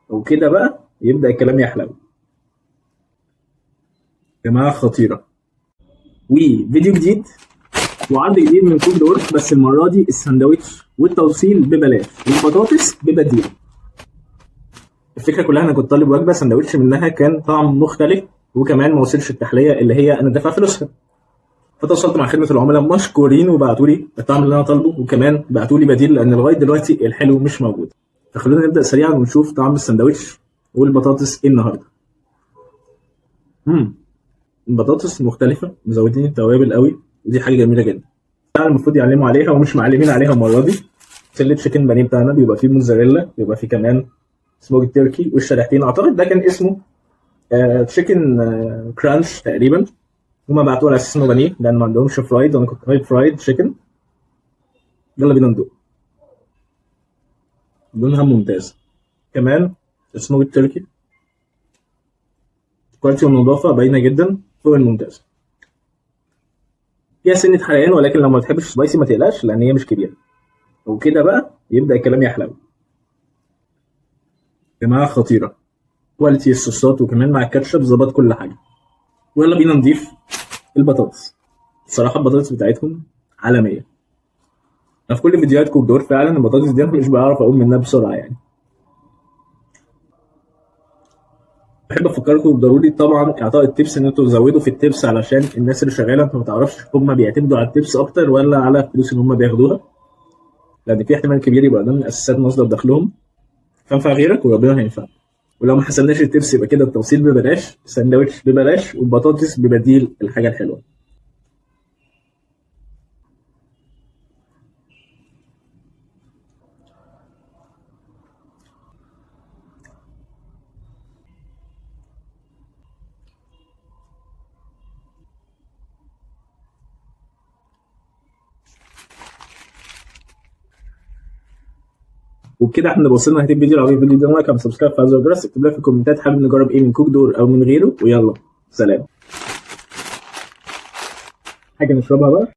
وكده بقى يبدأ الكلام يحلو. جماعة خطيرة وفيديو جديد وعرض جديد من كوك دور، بس المرة دي الساندوتش والتوصيل ببلاش والبطاطس ببديل. الفكرة كلها أنا كنت طالب وجبة ساندوتش منها كان طعم مختلف، وكمان ما وصلش التحلية اللي هي أنا دافع فلوسها. فتواصلت مع خدمة العملاء مشكورين وبعتوا لي الطعم اللي أنا طالبه، وكمان بعتوا لي بديل لأن لغاية دلوقتي الحلو مش موجود. فخلونا نبدأ سريعا ونشوف طعم الساندوتش والبطاطس إيه النهاردة. البطاطس مختلفة، مزودين التوابل قوي ودي حاجة جميلة جدا. فعلا المفروض يعلموا عليها ومش معلمين عليها المرة دي. سلة تشيكن بانيه بتاعنا بيبقى فيه موزاريلا، بيبقى فيه كمان سموك تركي والشريحتين. أعتقد ده كان اسمه تشيكن كرانش تقريبا. هما بعتوه على أساس إنه بانيه لأن ما عندهمش فرايد، وأنا كنت طالب فرايد تشيكن. يلا بينا ندوق. لونها ممتاز. كمان سموك تركي كواليتي والنظافة باينة جدا فوق الممتاز. فيها سنة حرقان، ولكن لو ما بتحبش سبايسي ما تقلقش لأن هي مش كبيرة. وكده بقى يبدأ الكلام يحلو. جماعة خطيرة، كواليتي الصوصات وكمان مع الكاتشب ظبط كل حاجة. ويلا بينا نضيف البطاطس. الصراحة البطاطس بتاعتهم عالمية. أنا في كل فيديوهات كوك دور فعلا البطاطس دي أنا مش بعرف أقوم منها بسرعة يعني. بحب أفكركم ضروري طبعا إعطاء التبس، إن أنتوا تزودوا في التبس علشان الناس اللي شغالة أنت ما تعرفش هم بيعتمدوا على التبس أكتر ولا على الفلوس اللي هم بياخدوها، لأن في احتمال كبير يبقى ده من أساسات مصدر دخلهم. فانفع غيرك وربنا هينفعك. ولو ما حسبناش التبس يبقى كده التوصيل ببلاش، الساندوتش ببلاش، والبطاطس ببديل الحاجة الحلوة. وبكده احنا وصلنا لنهاية الفيديو. لو عجبك الفيديو ده لايك او سبسكرايب في زر الجرس، اكتب لنا في الكومنتات حابب نجرب ايه من كوك دور او من غيره. ويلا سلام. حاجة نشربها بقى.